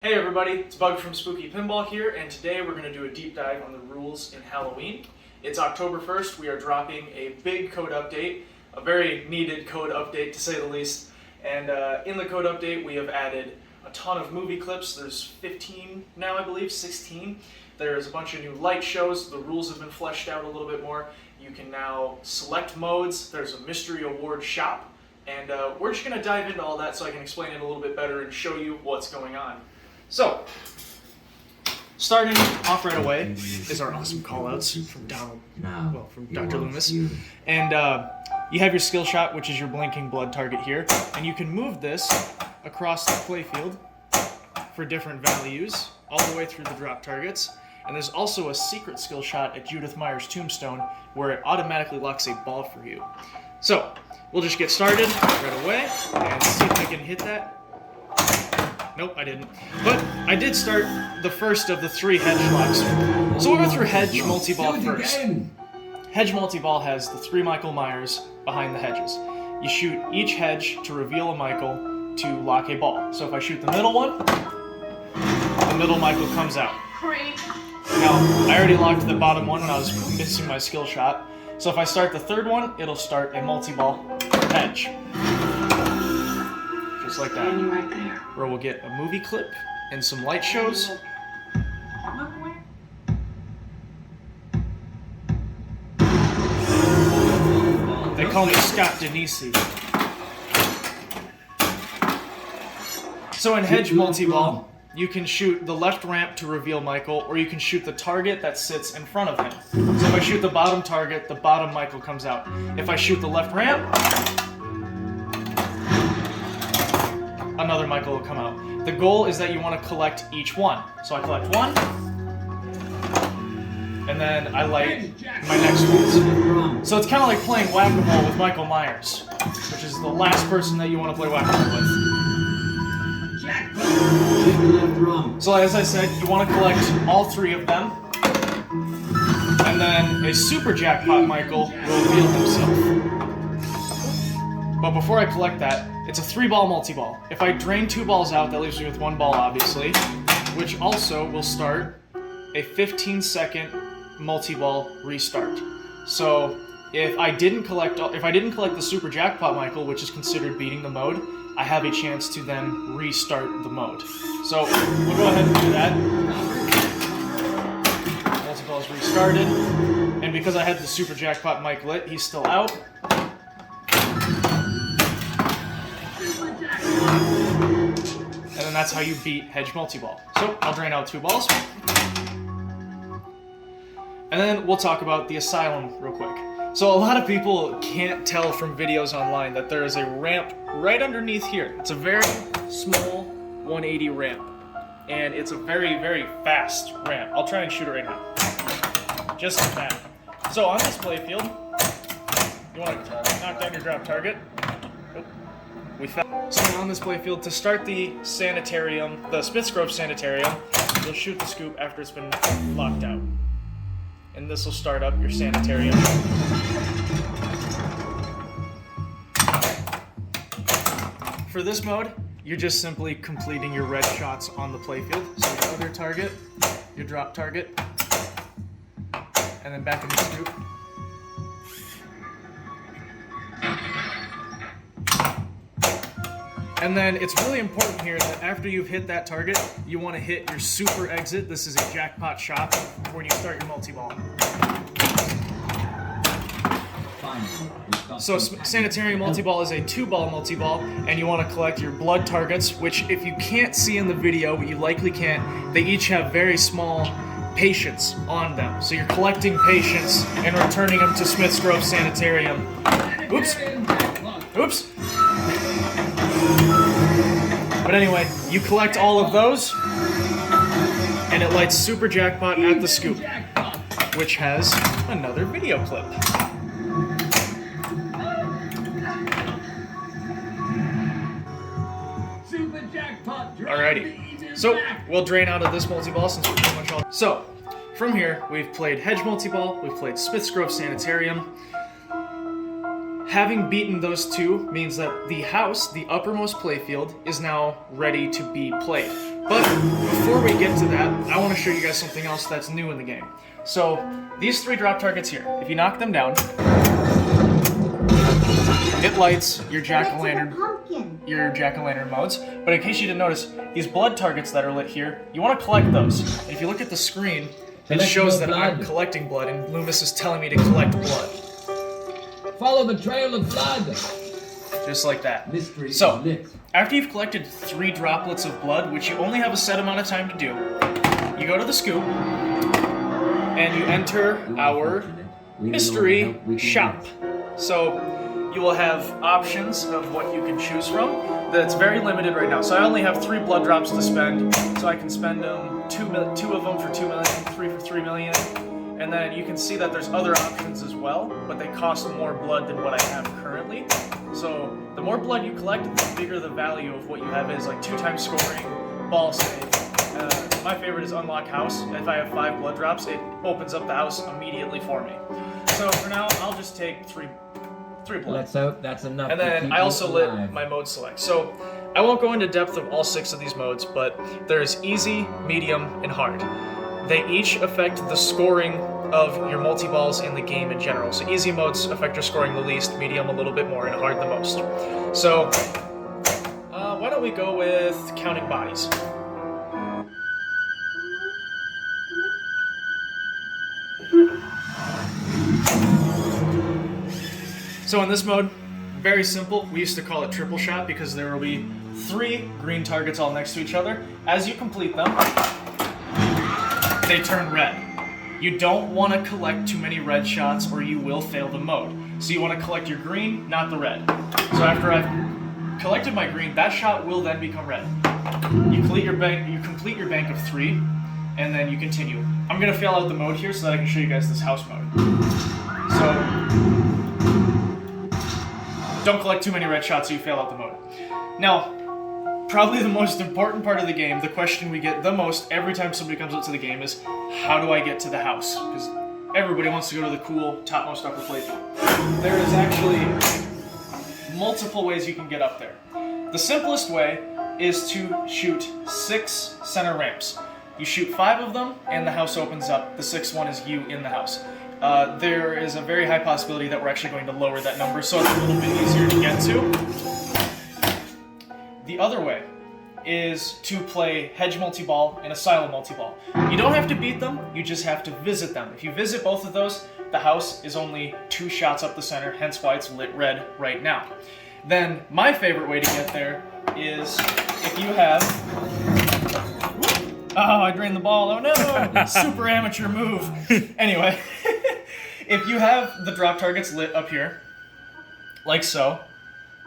Hey everybody, it's Bug from Spooky Pinball here, and today we're going to do a deep dive on the rules in Halloween. It's October 1st, we are dropping a big code update, a very needed code update to say the least, and in the code update we have added a ton of movie clips. There's 15 now, I believe, 16. There's a bunch of new light shows, the rules have been fleshed out a little bit more. You can now select modes, there's a mystery award shop, and we're just going to dive into all that so I can explain it a little bit better and show you what's going on. So, starting off right away is our awesome callouts from Dr. Loomis. And you have your skill shot, which is your blinking blood target here, and you can move this across the playfield for different values, all the way through the drop targets. And there's also a secret skill shot at Judith Meyer's tombstone, where it automatically locks a ball for you. So, we'll just get started right away, and see if I can hit that. Nope, I didn't. But I did start the first of the 3 hedge locks. So we'll go through hedge multi-ball first. Hedge multi-ball has the 3 Michael Myers behind the hedges. You shoot each hedge to reveal a Michael to lock a ball. So if I shoot the middle one, the middle Michael comes out. Now, I already locked the bottom one when I was missing my skill shot. So if I start the 3rd one, it'll start a multi-ball hedge. Just like that. Right there. Where we'll get a movie clip and some light shows. They call me Scott Denisi. So in hedge multi-ball, you can shoot the left ramp to reveal Michael, or you can shoot the target that sits in front of him. So if I shoot the bottom target, the bottom Michael comes out. If I shoot the left ramp, another Michael will come out. The goal is that you want to collect each one. So I collect one, and then I light my next ones. So it's kind of like playing whack-a-mole with Michael Myers, which is the last person that you want to play whack-a-mole with. So as I said, you want to collect all 3 of them, and then a super jackpot Michael will reveal himself. But before I collect that, it's a 3-ball multi-ball. If I drain 2 balls out, that leaves me with 1 ball, obviously, which also will start a 15-second multi-ball restart. So if I didn't collect the super jackpot Michael, which is considered beating the mode, I have a chance to then restart the mode. So we'll go ahead and do that. Multi-ball is restarted, and because I had the super jackpot Mike lit, he's still out. And then that's how you beat hedge multi-ball. So I'll drain out 2 balls. And then we'll talk about the asylum real quick. So a lot of people can't tell from videos online that there is a ramp right underneath here. It's a very small 180 ramp. And it's a very, very fast ramp. I'll try and shoot it right now. Just like that. So on this playfield, you want to knock down your drop target. So on this playfield, to start the sanitarium, the Smithsgrove sanitarium, you'll shoot the scoop after it's been locked out. And this will start up your sanitarium. For this mode, you're just simply completing your red shots on the playfield. So your other target, your drop target, and then back in the scoop. And then it's really important here that after you've hit that target, you want to hit your super exit. This is a jackpot shot when you start your multi-ball. So Sanitarium multi-ball is a 2-ball multi-ball, and you want to collect your blood targets, which if you can't see in the video, but you likely can't, they each have very small patients on them. So you're collecting patients and returning them to Smithsgrove Sanitarium. Oops. Oops. But anyway, you collect all of those, and it lights Super Jackpot at the scoop, which has another video clip. Alrighty, so we'll drain out of this multi-ball since we're pretty much all... So, from here, we've played hedge multi-ball, we've played Smithsgrove Sanitarium. Having beaten those 2 means that the house, the uppermost playfield, is now ready to be played. But before we get to that, I want to show you guys something else that's new in the game. So these 3 drop targets here, if you knock them down, it lights your jack-o'-lantern modes. But in case you didn't notice, these blood targets that are lit here, you want to collect those. And if you look at the screen, it shows that I'm collecting blood, and Loomis is telling me to collect blood. Follow the trail of blood. Just like that. Mystery so, is lit. after you've collected 3 droplets of blood, which you only have a set amount of time to do, you go to the scoop, and you enter our mystery shop. So, you will have options of what you can choose from. That's very limited right now. So I only have 3 blood drops to spend, so I can spend them 2 of them for 2 million, 3 for 3 million. And then you can see that there's other options as well, but they cost more blood than what I have currently. So the more blood you collect, the bigger the value of what you have is, like 2 times scoring, ball save. My favorite is unlock house. If I have 5 blood drops, it opens up the house immediately for me. So for now, I'll just take 3 blood. Let's hope that's enough. And then I also lit my mode select. So I won't go into depth of all 6 of these modes, but there's easy, medium, and hard. They each affect the scoring of your multi-balls in the game in general. So easy modes affect your scoring the least, medium a little bit more, and hard the most. So why don't we go with counting bodies? So in this mode, very simple. We used to call it triple shot because there will be 3 green targets all next to each other. As you complete them, they turn red. You don't want to collect too many red shots or you will fail the mode. So you want to collect your green, not the red. So after I've collected my green, that shot will then become red. You complete your bank of 3, and then you continue. I'm going to fail out the mode here so that I can show you guys this house mode. So don't collect too many red shots so you fail out the mode. Now, probably the most important part of the game, the question we get the most every time somebody comes up to the game is, how do I get to the house? Because everybody wants to go to the cool, topmost upper plate. There is actually multiple ways you can get up there. The simplest way is to shoot 6 center ramps. You shoot 5 of them, and the house opens up. The 6th one is you in the house. There is a very high possibility that we're actually going to lower that number, so it's a little bit easier to get to. The other way is to play hedge multi-ball and a silo multi-ball. You don't have to beat them, you just have to visit them. If you visit both of those, the house is only 2 shots up the center, hence why it's lit red right now. Then, my favorite way to get there is if you have... Oh, I drained the ball, oh no! Super amateur move. Anyway, if you have the drop targets lit up here, like so,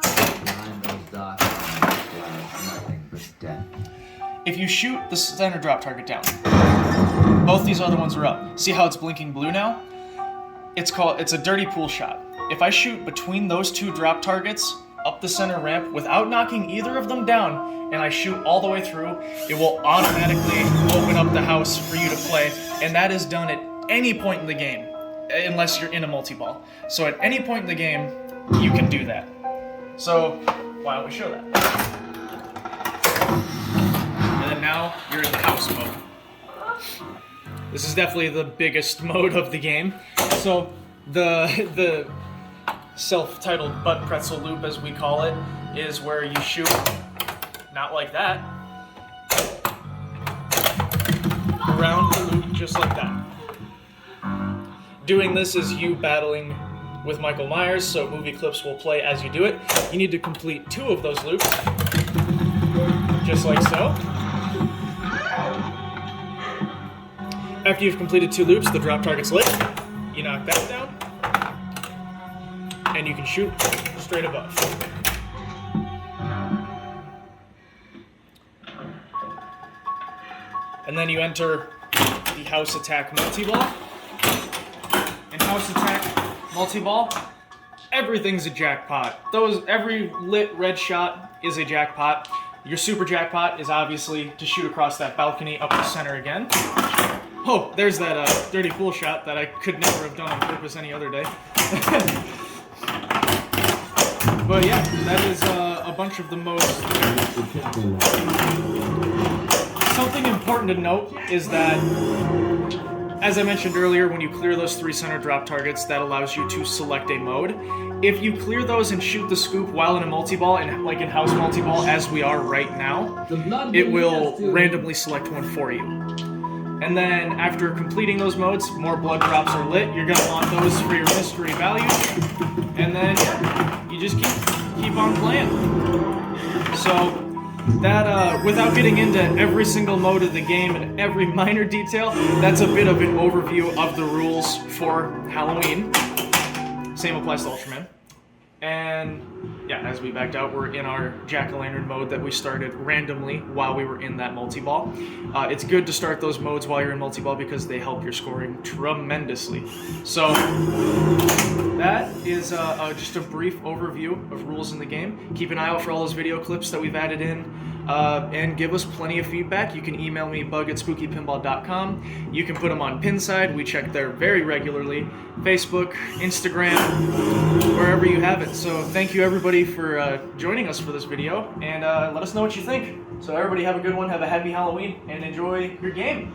Behind those dots, nothing but death. If you shoot the center drop target down, both these other ones are up. See how it's blinking blue now? It's a dirty pool shot. If I shoot between those 2 drop targets up the center ramp without knocking either of them down, and I shoot all the way through, it will automatically open up the house for you to play, and that is done at any point in the game, unless you're in a multi-ball. So at any point in the game, you can do that. So, why don't we show that? And then now, you're in the house mode. This is definitely the biggest mode of the game. So, the self-titled butt pretzel loop, as we call it, is where you shoot, not like that, around the loop just like that. Doing this is you battling with Michael Myers, so movie clips will play as you do it. You need to complete 2 of those loops, just like so. After you've completed 2 loops, the drop target's lit. You knock that down, and you can shoot straight above. And then you enter the House Attack Multi-Ball. In House Attack Multi-Ball, everything's a jackpot. Every lit red shot is a jackpot. Your super jackpot is obviously to shoot across that balcony up the center again. Oh, there's that dirty pool shot that I could never have done on purpose any other day. But yeah, that is a bunch of the most... something important to note is that, as I mentioned earlier, when you clear those 3 center drop targets, that allows you to select a mode. If you clear those and shoot the scoop while in a multi-ball, and like in house multi-ball, as we are right now, it will randomly select one for you. And then after completing those modes, more blood drops are lit. You're gonna want those for your mystery value, and then you just keep on playing. So that, without getting into every single mode of the game and every minor detail, that's a bit of an overview of the rules for Halloween. Same applies to Ultraman. And yeah, as we backed out, we're in our jack-o'-lantern mode that we started randomly while we were in that multi-ball. It's good to start those modes while you're in multi-ball because they help your scoring tremendously. So that is just a brief overview of rules in the game. Keep an eye out for all those video clips that we've added in. And give us plenty of feedback. You can email me, bug@spookypinball.com. You can put them on Pinside. We check there very regularly. Facebook, Instagram, wherever you have it. So thank you everybody for joining us for this video, and let us know what you think. So everybody have a good one, have a happy Halloween, and enjoy your game.